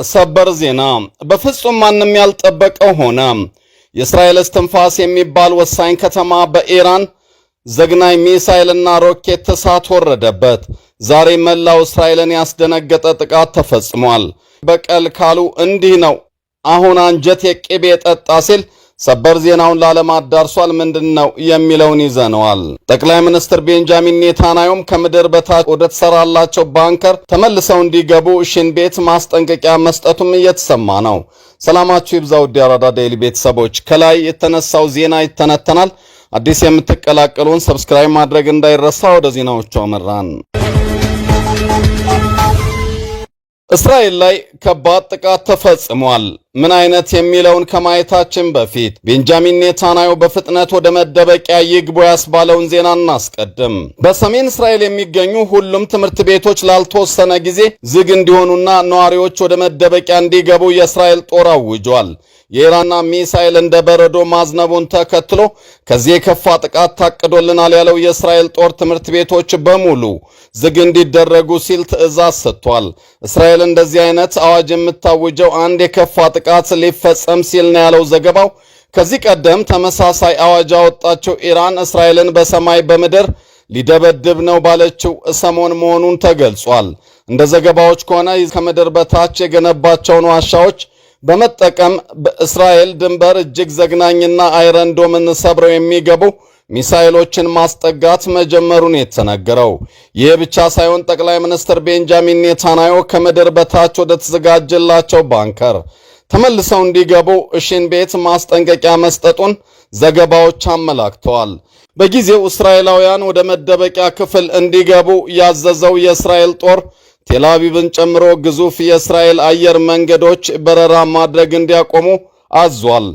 ሰበር ዜና በፍጹም ማንም ያልጠበቀው ሆነ። የእስራኤል እስትንፋስ የሚባል ወሳኝ ከተማ በኢራን ዘግናኝ ሚሳኤልና ሮኬት እሳት ወረደበት። ዛሬ መላው እስራኤልን ያስደነገጠ ጥቃት ተፈጽሟል። በቀል ካሉ እንዲህ ነው። አሁን አንጀት የቅቤ ጠጣ ሲል ሰበር ዜናውን ለዓለም አዳርሷል። ምንድነው የሚለውን ይዘነዋል። ጠቅላይ ሚኒስትር ቤንጃሚን ኔታንያሁም ከምድር በታች ወደ ተሰራላቸው ባንከር ተመልሰው እንዲገቡ ሽን ቤት ማስጠንቀቂያ መስጠቱም እየተሰማ ነው። ሰላማችሁ ይብዛ ውድ የአራዳ ዴይሊ ቤተሰቦች፣ ከላይ የተነሳው ዜና ይተነተናል። አዲስ የምትቀላቀሉን ሰብስክራይብ ማድረግ እንዳይረሳ። ወደ ዜናዎቹ አመራን። እስራኤል ላይ ከባድ ጥቃት ተፈጽሟል። ምን አይነት የሚለውን ከማየታችን በፊት ቤንጃሚን ኔታንያሁ በፍጥነት ወደ መደበቂያ ይግቡ ያስባለውን ዜና እናስቀድም። በሰሜን እስራኤል የሚገኙ ሁሉም ትምህርት ቤቶች ላልተወሰነ ጊዜ ዝግ እንዲሆኑና ነዋሪዎች ወደ መደበቂያ እንዲገቡ የእስራኤል ጦር አውጇል። የኢራንና ሚሳኤል እንደ በረዶ ማዝነቡን ተከትሎ ከዚህ የከፋ ጥቃት ታቅዶልናል ያለው የእስራኤል ጦር ትምህርት ቤቶች በሙሉ ዝግ እንዲደረጉ ሲል ትዕዛዝ ሰጥቷል። እስራኤል እንደዚህ አይነት አዋጅ የምታውጀው አንድ የከፋ ጥቃት ሊፈጸም ሲል ነው ያለው ዘገባው። ከዚህ ቀደም ተመሳሳይ አዋጅ ያወጣቸው ኢራን እስራኤልን በሰማይ በምድር ሊደበድብ ነው ባለችው ሰሞን መሆኑን ተገልጿል። እንደ ዘገባዎች ከሆነ ከምድር በታች የገነባቸውን ዋሻዎች በመጠቀም በእስራኤል ድንበር እጅግ ዘግናኝና አይረንዶምን ሰብረው የሚገቡ ሚሳኤሎችን ማስጠጋት መጀመሩን የተነገረው። ይህ ብቻ ሳይሆን ጠቅላይ ሚኒስትር ቤንጃሚን ኔታንያሁ ከምድር በታች ወደ ተዘጋጀላቸው ባንከር ተመልሰው እንዲገቡ ሽን ቤት ማስጠንቀቂያ መስጠቱን ዘገባዎች አመላክተዋል። በጊዜው እስራኤላውያን ወደ መደበቂያ ክፍል እንዲገቡ ያዘዘው የእስራኤል ጦር ቴልአቪቭን ጨምሮ ግዙፍ የእስራኤል አየር መንገዶች በረራ ማድረግ እንዲያቆሙ አዟል።